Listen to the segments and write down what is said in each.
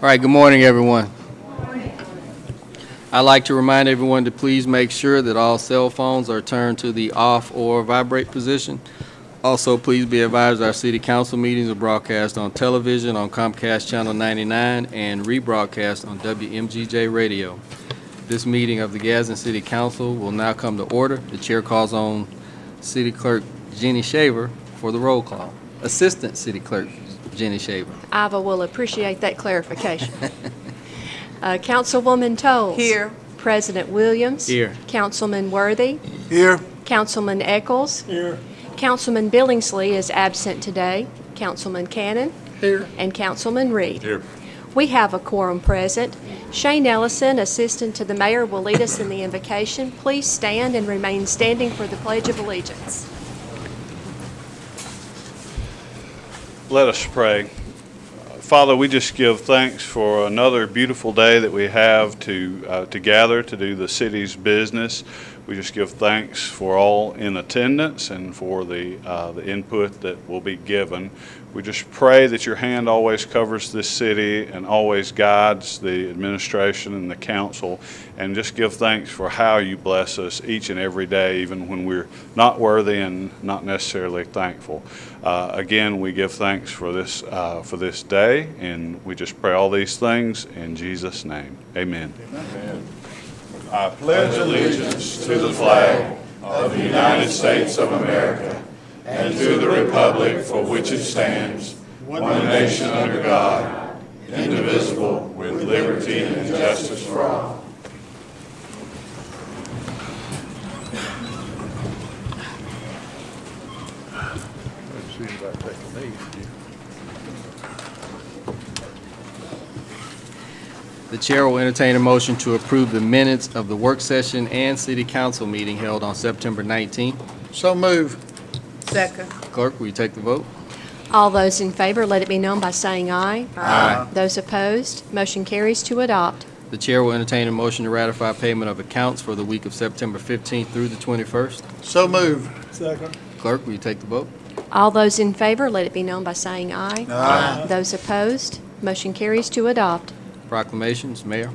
All right, good morning, everyone. I'd like to remind everyone to please make sure that all cell phones are turned to the off or vibrate position. Also, please be advised our city council meetings are broadcast on television on Comcast Channel 99 and rebroadcast on WMGJ Radio. This meeting of the Gadsden City Council will now come to order. The chair calls on City Clerk Jenny Shaver for the roll call. Assistant City Clerk Jenny Shaver. Iva will appreciate that clarification. Councilwoman Toles. Here. President Williams. Here. Councilman Worthy. Here. Councilman Eccles. Here. Councilman Billingsley is absent today. Councilman Cannon. Here. And Councilman Reed. Here. We have a quorum present. Shane Ellison, Assistant to the Mayor, will lead us in the invocation. Please stand and remain standing for the Pledge of Allegiance. Let us pray. Father, we just give thanks for another beautiful day that we have to gather to do the city's business. We just give thanks for all in attendance and for the input that will be given. We just pray that your hand always covers this city and always guides the administration and the council, and just give thanks for how you bless us each and every day, even when we're not worthy and not necessarily thankful. Again, we give thanks for this day, and we just pray all these things in Jesus' name. Amen. Amen. I pledge allegiance to the flag of the United States of America and to the republic for which it stands, one nation under God, indivisible, with liberty and justice for all. The chair will entertain a motion to approve the minutes of the work session and city council meeting held on September 19th. So move. Second. Clerk, will you take the vote? All those in favor, let it be known by saying aye. Aye. Those opposed, motion carries to adopt. The chair will entertain a motion to ratify payment of accounts for the week of September 15th through the 21st. So move. Second. Clerk, will you take the vote? All those in favor, let it be known by saying aye. Aye. Those opposed, motion carries to adopt. Proclamations, Mayor.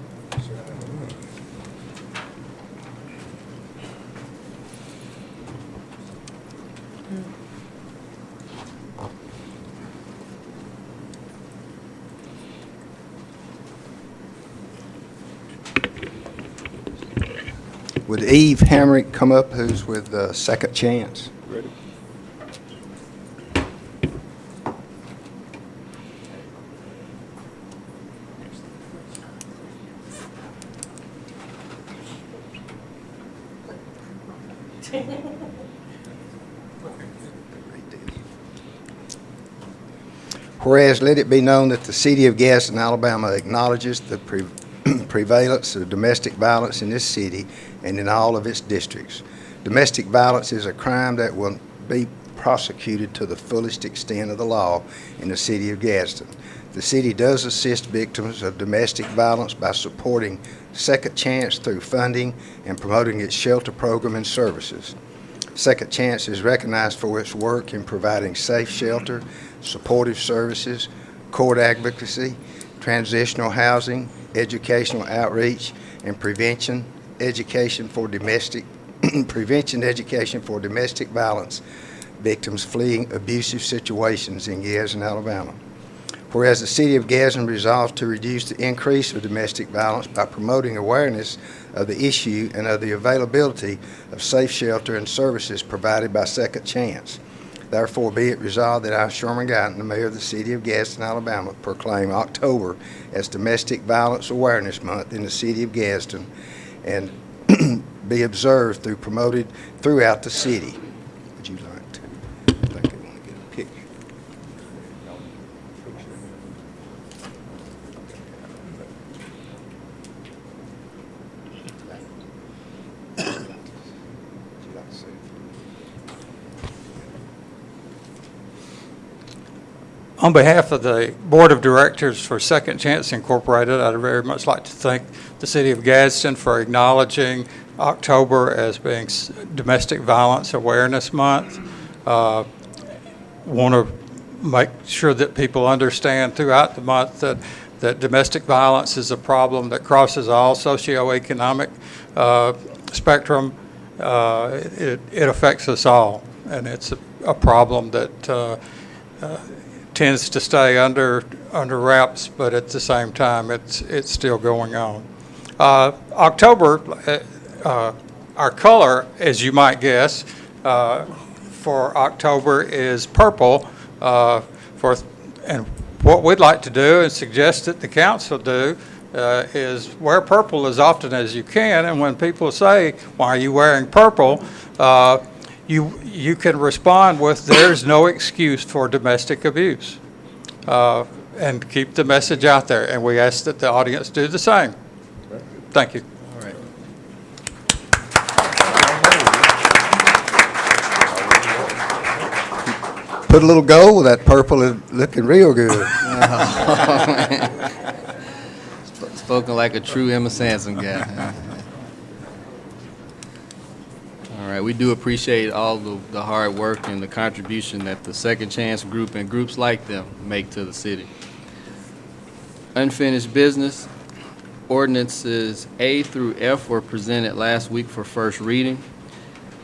Would Eve Hamrick come up, who's with Second Chance? Ready. Whereas, let it be known that the city of Gadsden, Alabama acknowledges the prevalence of domestic violence in this city and in all of its districts. Domestic violence is a crime that will be prosecuted to the fullest extent of the law in the city of Gadsden. The city does assist victims of domestic violence by supporting Second Chance through funding and promoting its shelter program and services. Second Chance is recognized for its work in providing safe shelter, supportive services, court advocacy, transitional housing, educational outreach, and prevention education for domestic violence victims fleeing abusive situations in Gadsden, Alabama. Whereas the city of Gadsden resolved to reduce the increase of domestic violence by promoting awareness of the issue and of the availability of safe shelter and services provided by Second Chance. Therefore, be it resolved that I, Sherman Guyton, the mayor of the city of Gadsden, Alabama, proclaim October as Domestic Violence Awareness Month in the city of Gadsden and be observed promoted throughout the city. Would you like to? I think they want to get a picture. On behalf of the Board of Directors for Second Chance Incorporated, I'd very much like to thank the City of Gadsden for acknowledging October as being Domestic Violence Awareness Month. Want to make sure that people understand throughout the month that that domestic violence is a problem that crosses all socioeconomic spectrum. It affects us all, and it's a problem that tends to stay under wraps, but at the same time, it's still going on. October, our color, as you might guess, for October is purple. And what we'd like to do and suggest that the council do is wear purple as often as you can. And when people say, "Why are you wearing purple?" You can respond with, "There's no excuse for domestic abuse," and keep the message out there. And we ask that the audience do the same. Thank you. All right. Put a little gold with that purple, is looking real good. Spoken like a true Emma Sansom guy. All right, we do appreciate all the hard work and the contribution that the Second Chance Group and groups like them make to the city. Unfinished business. Ordinances A through F were presented last week for first reading.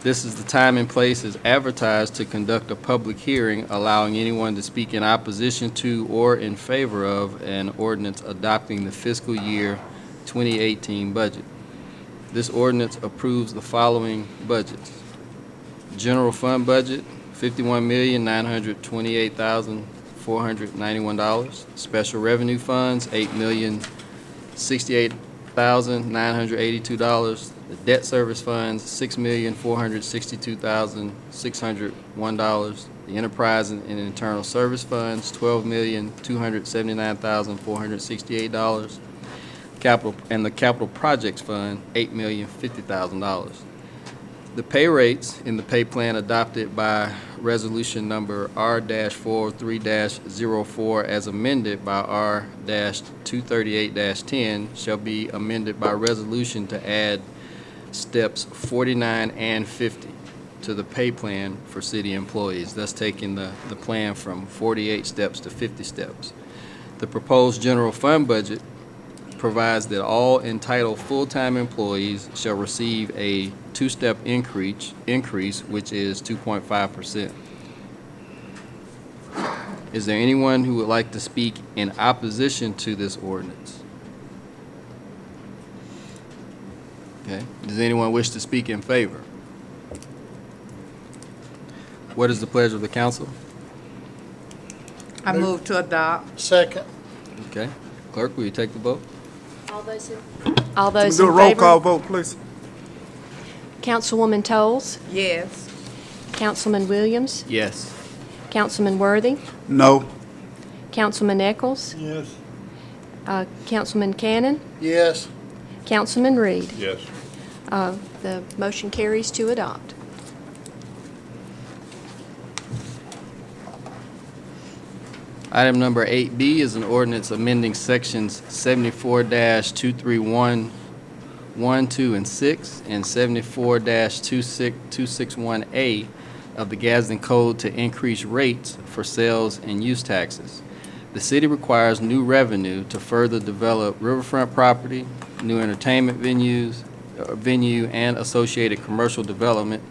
This is the time and place as advertised to conduct a public hearing, allowing anyone to speak in opposition to or in favor of an ordinance adopting the fiscal year 2018 budget. This ordinance approves the following budgets. General fund budget, $51,928,491. Special revenue funds, $8,068,982. The debt service funds, $6,462,601. The enterprise and internal service funds, $12,279,468. Capital and the capital projects fund, $8,050,000. The pay rates in the pay plan adopted by resolution number R-403-04 as amended by R-238-10 shall be amended by resolution to add steps 49 and 50 to the pay plan for city employees, thus taking the plan from 48 steps to 50 steps. The proposed general fund budget provides that all entitled full-time employees shall receive a two-step increase, which is 2.5%. Is there anyone who would like to speak in opposition to this ordinance? Okay. Does anyone wish to speak in favor? What is the pleasure of the council? I move to adopt. Second. Okay. Clerk, will you take the vote? All those Do a in roll call favor? vote, please. Councilwoman Toles, Yes. Councilman Williams, Yes. Councilman Worthy, No. Councilman Eccles, Yes. Councilman Cannon, Yes. Councilman Reed. Yes. The motion carries to adopt. Item number 8B is an ordinance amending sections 74-231, 1, 2, and 6, and 74-261A of the Gadsden Code to increase rates for sales and use taxes. The city requires new revenue to further develop riverfront property, new entertainment venue and associated commercial development,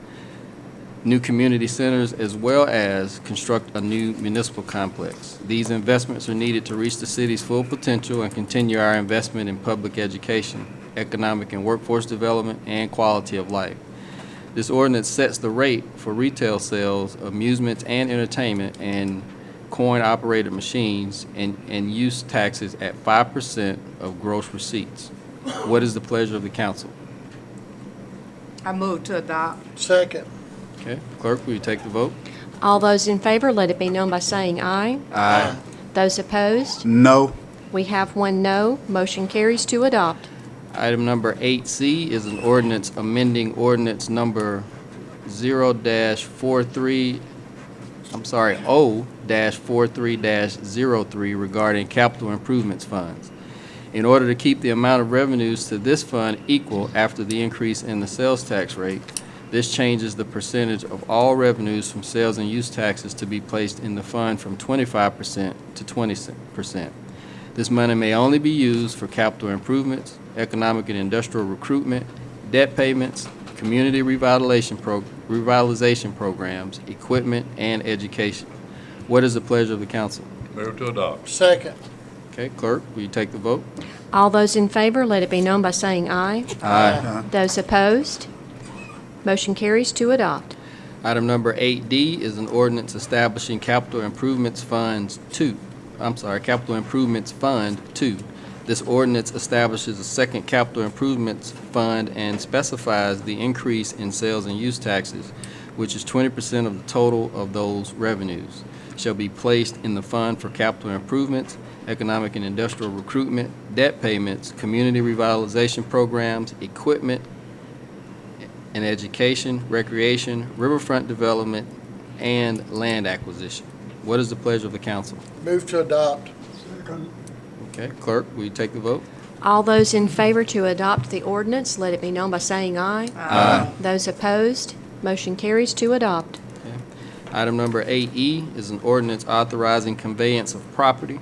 new community centers, as well as construct a new municipal complex. These investments are needed to reach the city's full potential and continue our investment in public education, economic and workforce development, and quality of life. This ordinance sets the rate for retail sales, amusements and entertainment, and coin-operated machines and use taxes at 5% of gross receipts. What is the pleasure of the council? I move to adopt. Second. Okay, clerk, will you take the vote? All those in favor, let it be known by saying aye. Aye. Those opposed, No. we have one no. Motion carries to adopt. Item number 8C is an ordinance amending ordinance number 0-43-03 regarding capital improvements funds. In order to keep the amount of revenues to this fund equal after the increase in the sales tax rate, this changes the percentage of all revenues from sales and use taxes to be placed in the fund from 25% to 20%. This money may only be used for capital improvements, economic and industrial recruitment, debt payments, community revitalization programs, equipment, and education. What is the pleasure of the council? Move to adopt. Second. Okay, clerk, will you take the vote? All those in favor, let it be known by saying aye. Aye. Those opposed, motion carries to adopt. Item number 8D is an ordinance establishing Capital Improvements Fund 2. This ordinance establishes a second capital improvements fund and specifies the increase in sales and use taxes, which is 20% of the total of those revenues, shall be placed in the fund for capital improvements, economic and industrial recruitment, debt payments, community revitalization programs, equipment and education, recreation, riverfront development, and land acquisition. What is the pleasure of the council? Move to adopt. Okay, clerk, will you take the vote? All those in favor to adopt the ordinance, let it be known by saying aye. Aye. Those opposed, motion carries to adopt. Item number 8E is an ordinance authorizing conveyance of property.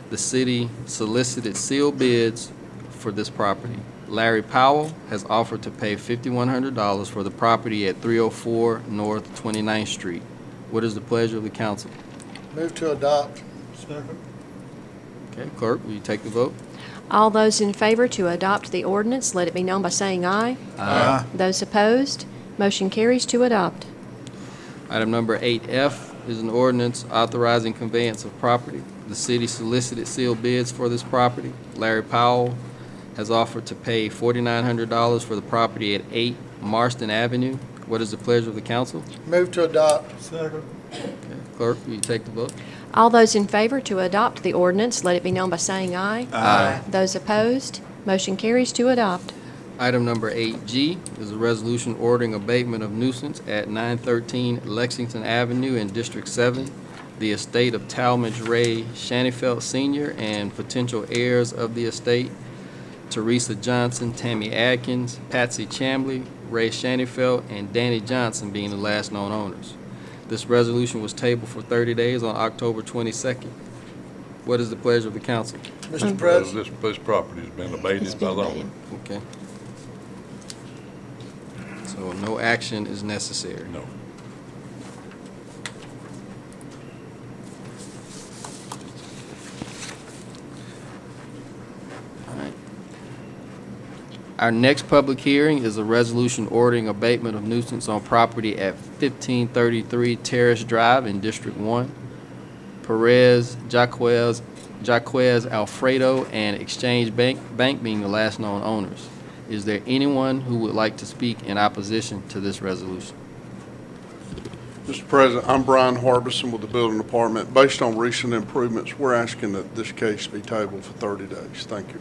The city solicited sealed bids for this property. Larry Powell has offered to pay $5,100 for the property at 304 North 29th Street. What is the pleasure of the council? Move to adopt. Second. Okay, clerk, will you take the vote? All those in favor to adopt the ordinance, let it be known by saying aye. Aye. Those opposed, motion carries to adopt. Item number 8F is an ordinance authorizing conveyance of property. The city solicited sealed bids for this property. Larry Powell has offered to pay $4,900 for the property at 8 Marston Avenue. What is the pleasure of the council? Move to adopt. Second. Okay, clerk, will you take the vote? All those in favor to adopt the ordinance, let it be known by saying aye. Aye. Those opposed, motion carries to adopt. Item number 8G is a resolution ordering abatement of nuisance at 913 Lexington Avenue in District 7. The estate of Talmadge Ray Shanifelt Sr. and potential heirs of the estate, Teresa Johnson, Tammy Adkins, Patsy Chambly, Ray Shanifelt, and Danny Johnson being the last known owners. This resolution was tabled for 30 days on October 22nd. What is the pleasure of the council? Mr. President. This property has been abated by the owner. Okay. So no action is necessary. No. All right. Our next public hearing is a resolution ordering abatement of nuisance on property at 1533 Terrace Drive in District 1. Perez, Jaquez Alfredo, and Exchange Bank being the last known owners. Is there anyone who would like to speak in opposition to this resolution? Mr. President, I'm Brian Harbison with the Building Department. Based on recent improvements, we're asking that this case be tabled for 30 days. Thank you.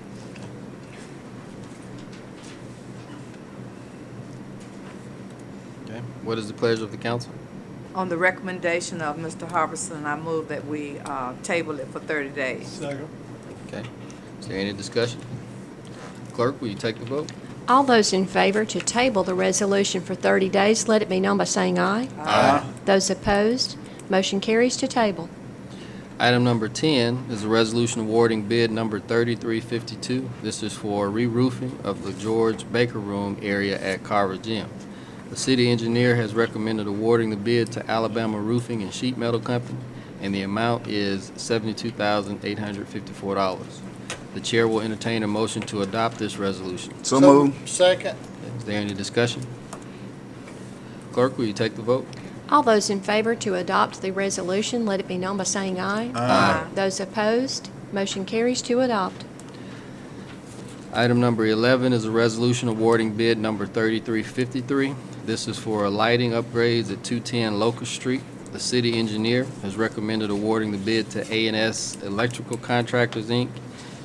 Okay. What is the pleasure of the council? On the recommendation of Mr. Harbison, I move that we table it for 30 days. Second. Okay. Is there any discussion? Clerk, will you take the vote? All those in favor to table the resolution for 30 days, let it be known by saying aye. Aye. Those opposed, motion carries to table. Item number 10 is a resolution awarding bid number 3352. This is for re-roofing of the George Baker Room area at Carver Gym. The city engineer has recommended awarding the bid to Alabama Roofing and Sheet Metal Company, and the amount is $72,854. The chair will entertain a motion to adopt this resolution. So moved. Second. Is there any discussion? Clerk, will you take the vote? All those in favor to adopt the resolution, let it be known by saying aye. Aye. Those opposed, motion carries to adopt. Item number 11 is a resolution awarding bid number 3353. This is for lighting upgrades at 210 Locust Street. The city engineer has recommended awarding the bid to A&S Electrical Contractors, Inc.,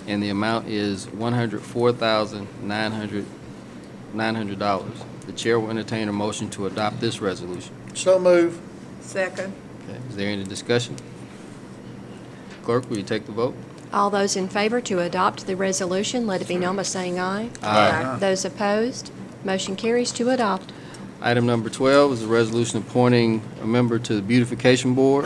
and the amount is $104,900. The chair will entertain a motion to adopt this resolution. So move. Second. Okay. Is there any discussion? Clerk, will you take the vote? All those in favor to adopt the resolution, let it be known by saying aye. Aye. Those opposed, motion carries to adopt. Item number 12 is a resolution appointing a member to the Beautification Board.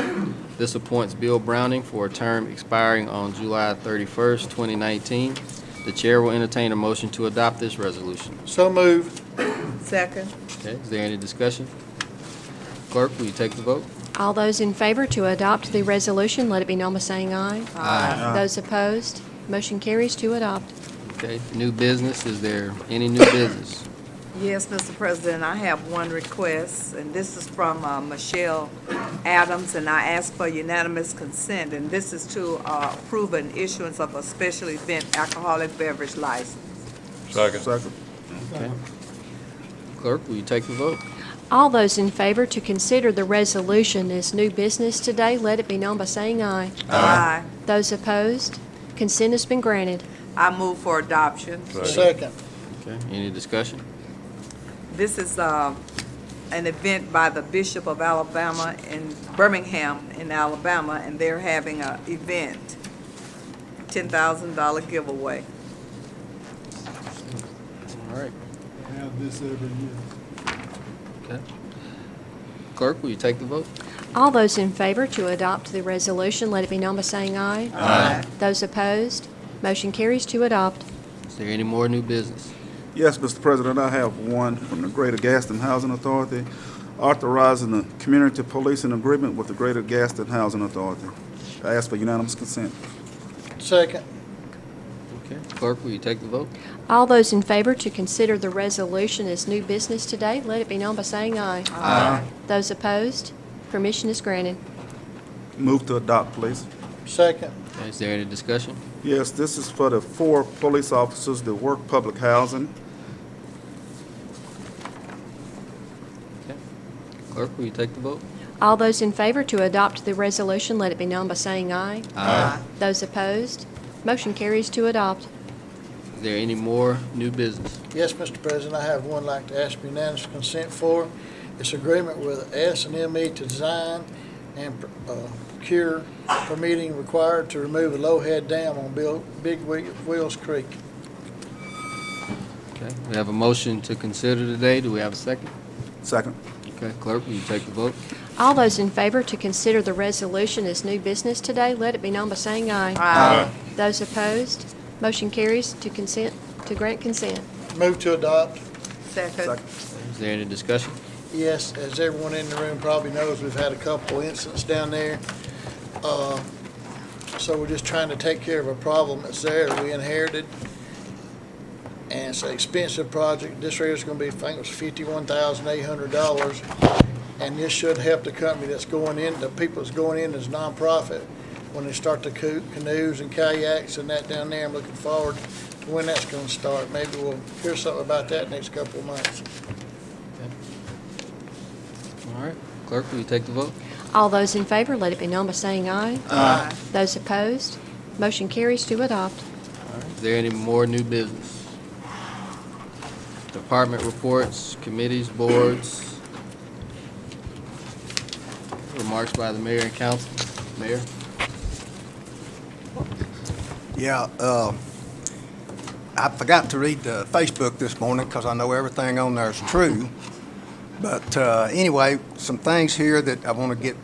This appoints Bill Browning for a term expiring on July 31st, 2019. The chair will entertain a motion to adopt this resolution. So moved. Second. Okay, is there any discussion? Clerk, will you take the vote? All those in favor to adopt the resolution, let it be known by saying aye. Aye. Those opposed, motion carries to adopt. Okay, new business, is there any new business? Yes, Mr. President, I have one request, and this is from Michelle Adams, and I ask for unanimous consent, and this is to approve an issuance of a special event alcoholic beverage license. Second. Okay. Clerk, will you take the vote? All those in favor to consider the resolution as new business today, let it be known by saying aye. Aye. Those opposed, consent has been granted. I move for adoption. Second. Okay, any discussion? This is an event by the Bishop of Alabama in Birmingham, in Alabama, and they're having an event, $10,000 giveaway. All right. Have this every year. Okay. Clerk, will you take the vote? All those in favor to adopt the resolution, let it be known by saying aye. Aye. Those opposed, motion carries to adopt. Is there any more new business? Yes, Mr. President, I have one from the Greater Gadsden Housing Authority, authorizing the community policing agreement with the Greater Gadsden Housing Authority. I ask for unanimous consent. Second. Okay. Clerk, will you take the vote? All those in favor to consider the resolution as new business today, let it be known by saying aye. Aye. Those opposed, permission is granted. Move to adopt, please. Second. Okay, is there any discussion? Yes, this is for the 4 police officers that work public housing. Okay. Clerk, will you take the vote? All those in favor to adopt the resolution, let it be known by saying aye. Aye. Those opposed, motion carries to adopt. Is there any more new business? Yes, Mr. President, I have one I'd like to ask for unanimous consent for. It's agreement with S&ME to design and procure permitting required to remove a low-head dam on Big Wheels Creek. Okay. We have a motion to consider today. Do we have a second? Second. Okay. Clerk, will you take the vote? All those in favor to consider the resolution as new business today, let it be known by saying aye. Aye. Those opposed, motion carries to grant consent. Move to adopt. Second. Is there any discussion? Yes, as everyone in the room probably knows, we've had a couple incidents down there. So we're just trying to take care of a problem that's there that we inherited. And it's an expensive project. This rate's gonna be, I think it was $51,800. And this should help the company that's going in, the people that's going in as nonprofit when they start the canoes and kayaks and that down there. I'm looking forward to when that's gonna start. Maybe we'll hear something about that next couple of months. All right. Clerk, will you take the vote? All those in favor, let it be known by saying aye. Aye. Those opposed, motion carries to adopt. All right. Is there any more new business? Department reports, committees, boards. Remarks by the mayor and council. Mayor? Yeah, I forgot to read the Facebook this morning because I know everything on there is true. But anyway, some things here that I want to get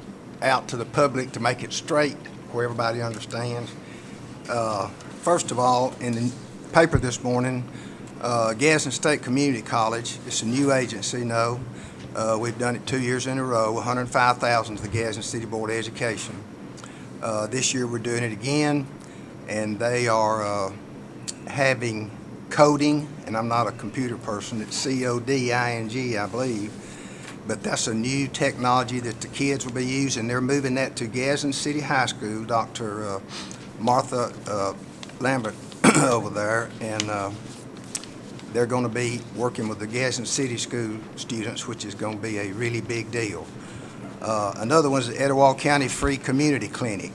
out to the public to make it straight where everybody understands. First of all, in the paper this morning, Gadsden State Community College, it's a new agency, we've done it 2 years in a row, $105,000 to the Gadsden City Board of Education. This year we're doing it again, and they are having coding, and I'm not a computer person, it's C-O-D-I-N-G, I believe, but that's a new technology that the kids will be using. They're moving that to Gadsden City High School, Dr. Martha Lambert over there, and they're going to be working with the Gadsden City School students, which is going to be a really big deal. Another one is the Etowah County Free Community Clinic.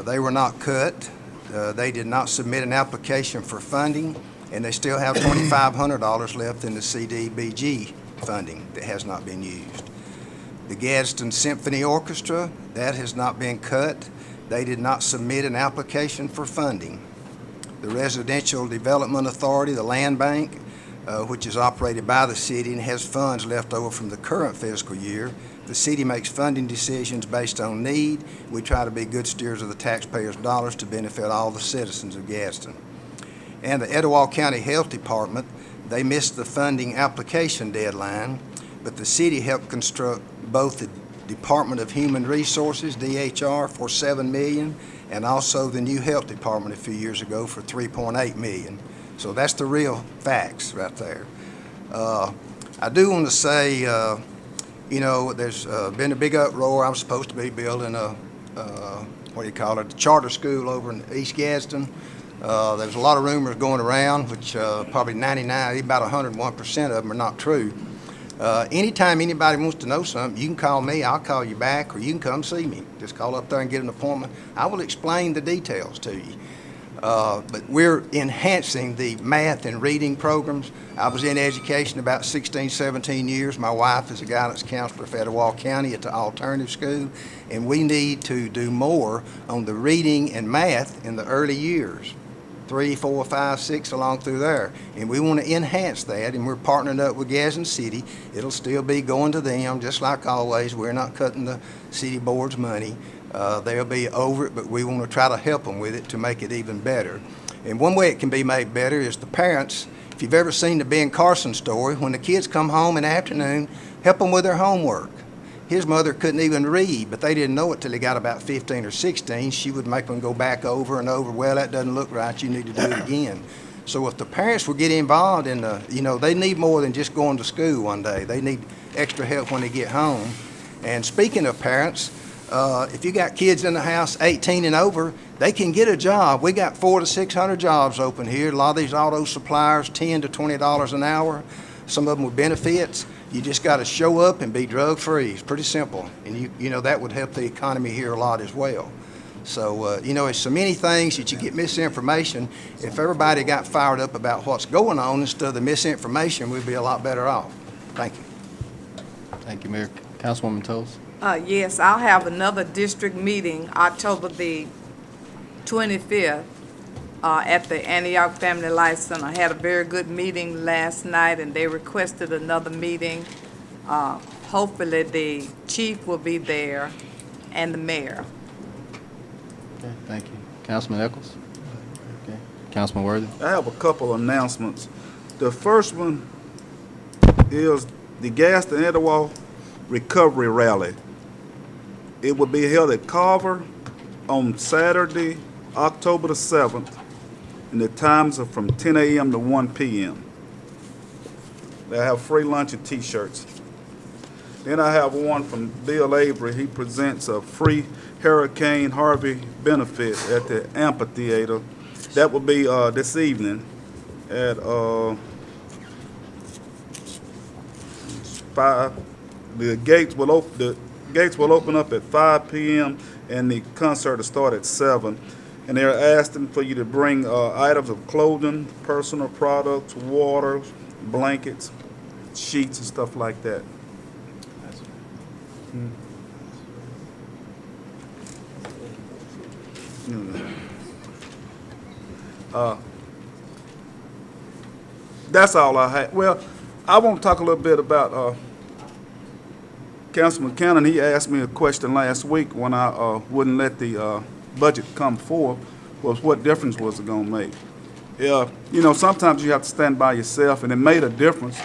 They were not cut. They did not submit an application for funding, and they still have $2,500 left in the CDBG funding that has not been used. The Gadsden Symphony Orchestra, that has not been cut. They did not submit an application for funding. The Residential Development Authority, the Land Bank, which is operated by the city and has funds left over from the current fiscal year. The city makes funding decisions based on need. We try to be good stewards of the taxpayers' dollars to benefit all the citizens of Gadsden. And the Etowah County Health Department, they missed the funding application deadline, but the city helped construct both the Department of Human Resources, DHR, for $7 million, and also the new Health Department a few years ago for $3.8 million. So that's the real facts right there. I do want to say, you know, there's been a big uproar. I'm supposed to be building a, a charter school over in East Gadsden. There's a lot of rumors going around, which probably 99, about 101% of them are not true. Anytime anybody wants to know something, you can call me, I'll call you back, or you can come see me. Just call up there and get an appointment. I will explain the details to you. But we're enhancing the math and reading programs. I was in education about 16, 17 years. My wife is a guidance counselor for Etowah County at the alternative school, and we need to do more on the reading and math in the early years. 3, 4, 5, 6 along through there. And we want to enhance that, and we're partnering up with Gadsden City. It'll still be going to them, just like always. We're not cutting the city board's money. They'll be over it, but we want to try to help them with it to make it even better. And one way it can be made better is the parents. If you've ever seen the Ben Carson story, when the kids come home in the afternoon, help them with their homework. His mother couldn't even read, but they didn't know it till he got about 15 or 16. She would make them go back over and over. Well, that doesn't look right. You need to do it again. So if the parents will get involved in the, you know, they need more than just going to school one day. They need extra help when they get home. And speaking of parents, if you got kids in the house 18 and over, they can get a job. We got 400 to 600 jobs open here. A lot of these auto suppliers, $10 to $20 an hour. Some of them with benefits. You just got to show up and be drug-free. It's pretty simple. And you know, that would help the economy here a lot as well. So, you know, it's so many things that you get misinformation. If everybody got fired up about what's going on instead of the misinformation, we'd be a lot better off. Thank you. Thank you, Mayor. Councilwoman Toles. Yes, I'll have another district meeting October the 25th at the Antioch Family Life Center. I had a very good meeting last night, and they requested another meeting. Hopefully, the chief will be there and the mayor. Okay, thank you. Councilman Eccles. Okay. Councilman Worthy. I have a couple announcements. The first one is the Gadsden Etowah Recovery Rally. It will be held at Carver on Saturday, October the 7th, and the times are from 10 a.m. to 1 p.m. They have free lunch and T-shirts. Then I have one from Bill Avery. He presents a free Hurricane Harvey benefit at the amphitheater. That will be this evening at 5. The gates will open up at 5 p.m. and the concert will start at 7. And they're asking for you to bring items of clothing, personal products, water, blankets, sheets, and stuff like that. That's all I had. Well, I want to talk a little bit about Councilman Cannon. He asked me a question last week when I wouldn't let the budget come forth, was what difference was it going to make? Yeah, you know, sometimes you have to stand by yourself, and it made a difference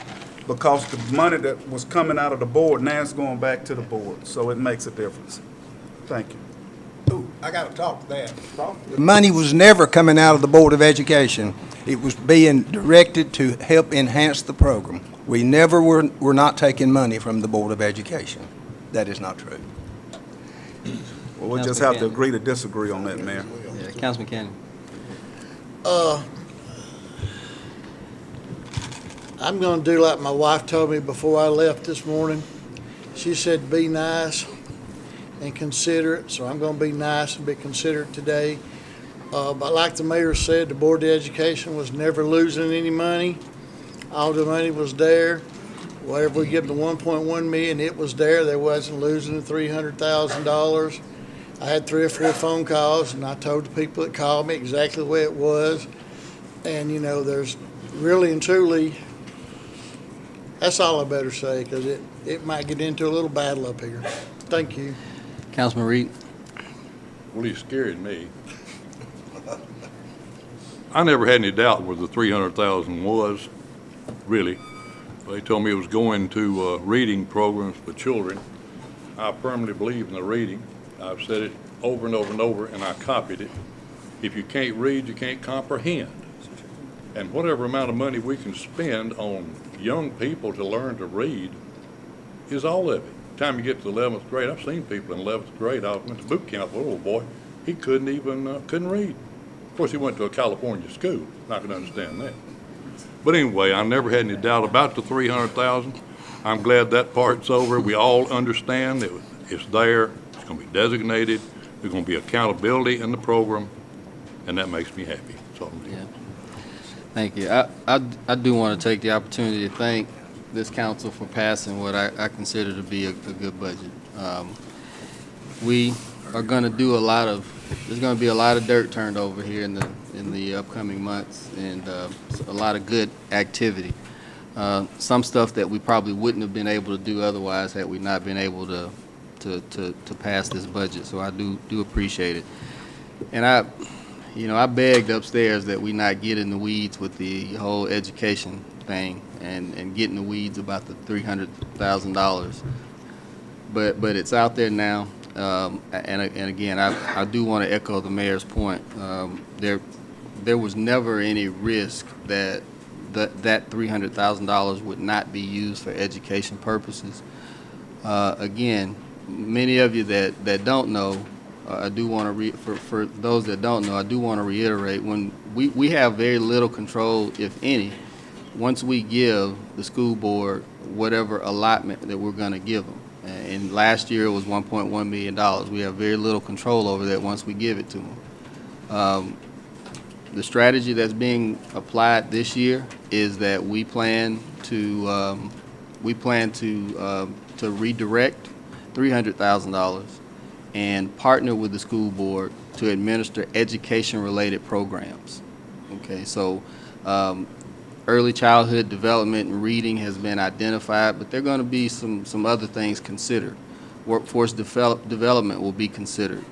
because the money that was coming out of the board, now it's going back to the board, so it makes a difference. Thank you. Ooh, I got to talk to that. The money was never coming out of the Board of Education. It was being directed to help enhance the program. We never were not taking money from the Board of Education. That is not true. Well, we'll just have to agree to disagree on that, Mayor. Yeah, Councilman Cannon. I'm gonna do like my wife told me before I left this morning. She said, be nice and considerate, so I'm gonna be nice and be considerate today. But like the mayor said, the Board of Education was never losing any money. All the money was there. Whatever we give them, the 1.1 million, it was there. They wasn't losing the $300,000. I had 3 or 4 phone calls, and I told the people that called me exactly the way it was. And, you know, there's really and truly That's all I better say, because it might get into a little battle up here. Thank you. Councilman Reed? Well, he scared me. I never had any doubt where the 300,000 was, really. They told me it was going to reading programs for children. I firmly believe in the reading. I've said it over and over and over, and I copied it. If you can't read, you can't comprehend. And whatever amount of money we can spend on young people to learn to read is all of it. By the time you get to the 11th grade, I've seen people in 11th grade. I went to boot camp with a little boy. He couldn't read. Of course, he went to a California school. Not going to understand that. But anyway, I never had any doubt about the 300,000. I'm glad that part's over. We all understand that it's there. It's going to be designated. There's going to be accountability in the program, and that makes me happy. That's all I'm doing. Yeah. Thank you. I do want to take the opportunity to thank this council for passing what I consider to be a good budget. We are going to do there's going to be a lot of dirt turned over here in the upcoming months, and a lot of good activity. Some stuff that we probably wouldn't have been able to do otherwise had we not been able to pass this budget. So I do appreciate it. And I begged upstairs that we not get in the weeds with the whole education thing and get in the weeds about the $300,000. But it's out there now. And again, I do want to echo the mayor's point. There was never any risk that $300,000 would not be used for education purposes. Again, many of you that don't know, I do want to for those that don't know, I do want to reiterate, when we have very little control, if any, once we give the school board whatever allotment that we're going to give them. And last year it was $1.1 million. We have very little control over that once we give it to them. The strategy that's being applied this year is that we plan to redirect $300,000 and partner with the school board to administer education-related programs. Okay, so early childhood development and reading has been identified, but there are going to be some other things considered. Workforce development will be considered.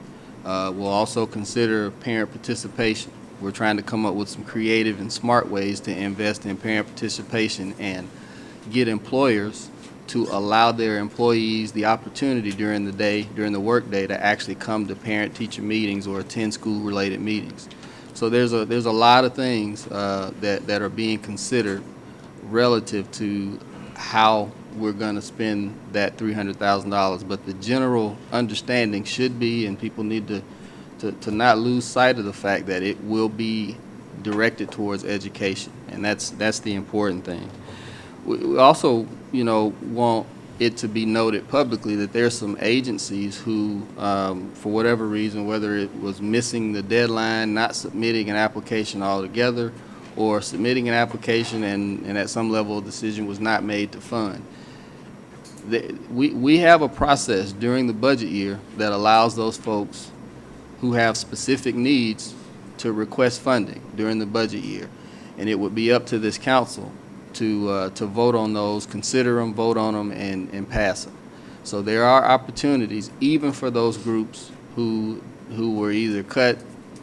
We'll also consider parent participation. We're trying to come up with some creative and smart ways to invest in parent participation and get employers to allow their employees the opportunity during the work day, to actually come to parent-teacher meetings or attend school-related meetings. So there's a lot of things that are being considered relative to how we're going to spend that $300,000. But the general understanding should be, and people need to not lose sight of the fact that it will be directed towards education, and that's the important thing. We also, want it to be noted publicly that there's some agencies who, for whatever reason, whether it was missing the deadline, not submitting an application altogether, or submitting an application and at some level a decision was not made to fund. We have a process during the budget year that allows those folks who have specific needs to request funding during the budget year, and it would be up to this council to vote on those, consider them, vote on them, and pass them. So there are opportunities, even for those groups who were either cut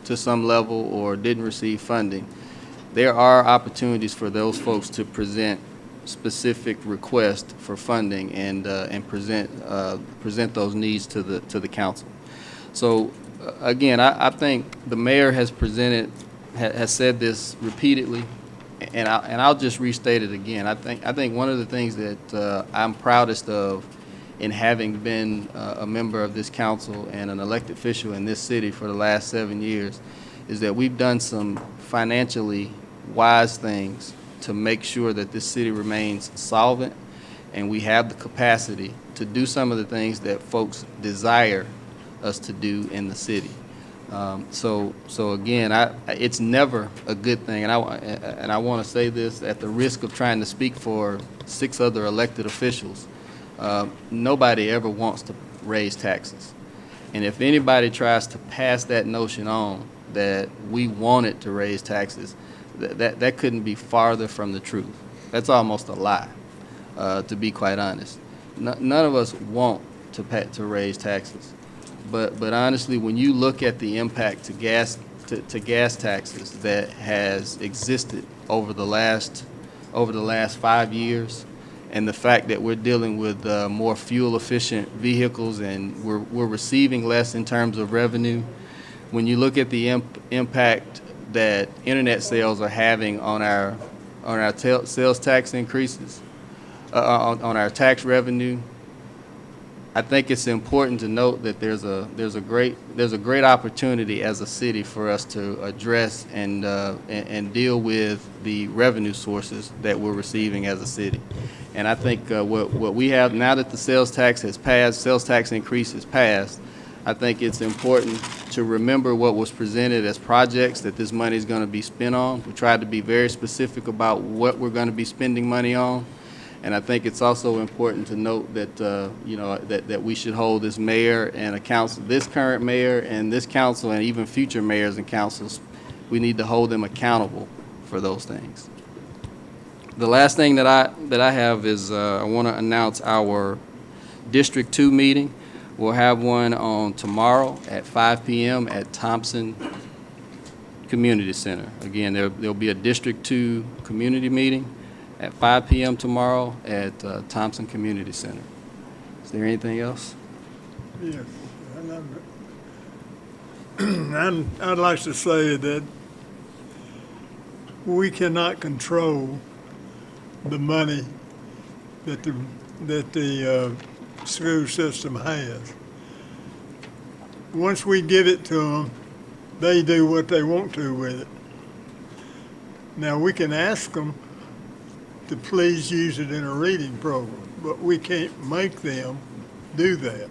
to some level or didn't receive funding. There are opportunities for those folks to present specific requests for funding and present those needs to the council. So again, I think the mayor has said this repeatedly. And I'll just restate it again. I think one of the things that I'm proudest of in having been a member of this council and an elected official in this city for the last 7 years is that we've done some financially wise things to make sure that this city remains solvent, and we have the capacity to do some of the things that folks desire us to do in the city. So again, it's never a good thing, and I want to say this at the risk of trying to speak for 6 other elected officials. Nobody ever wants to raise taxes, and if anybody tries to pass that notion on that we wanted to raise taxes, that couldn't be farther from the truth. That's almost a lie. to be quite honest. None of us want to raise taxes. But honestly, when you look at the impact to gas taxes that has existed over the last 5 years, and the fact that we're dealing with more fuel-efficient vehicles and we're receiving less in terms of revenue, when you look at the impact that internet sales are having on our sales tax increases, on our tax revenue, I think it's important to note that there's a great opportunity as a city for us to address and deal with the revenue sources that we're receiving as a city. And I think what we have now that the sales tax increase has passed, I think it's important to remember what was presented as projects that this money is going to be spent on. We tried to be very specific about what we're going to be spending money on. And I think it's also important to note that, that we should hold this mayor and a council, this current mayor and this council and even future mayors and councils, we need to hold them accountable for those things. The last thing that I have is I want to announce our District 2 meeting. We'll have one on tomorrow at 5 p.m. at Thompson Community Center. Again, there'll be a District 2 community meeting at 5 p.m. tomorrow at Thompson Community Center. Is there anything else? Yes. I'd like to say that we cannot control the money that the school system has. Once we give it to them, they do what they want to with it. Now, we can ask them to please use it in a reading program, but we can't make them do that.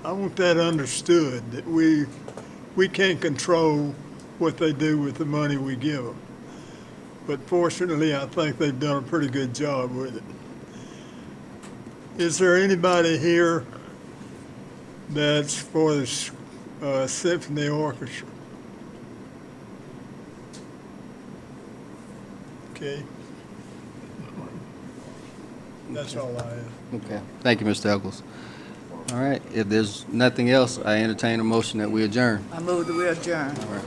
I want that understood, that we can't control what they do with the money we give them. But fortunately, I think they've done a pretty good job with it. Is there anybody here that's for the symphony orchestra? Okay. That's all I have. Okay. Thank you, Mr. Eccles. All right. If there's nothing else, I entertain a motion that we adjourn. I move that we adjourn. All right.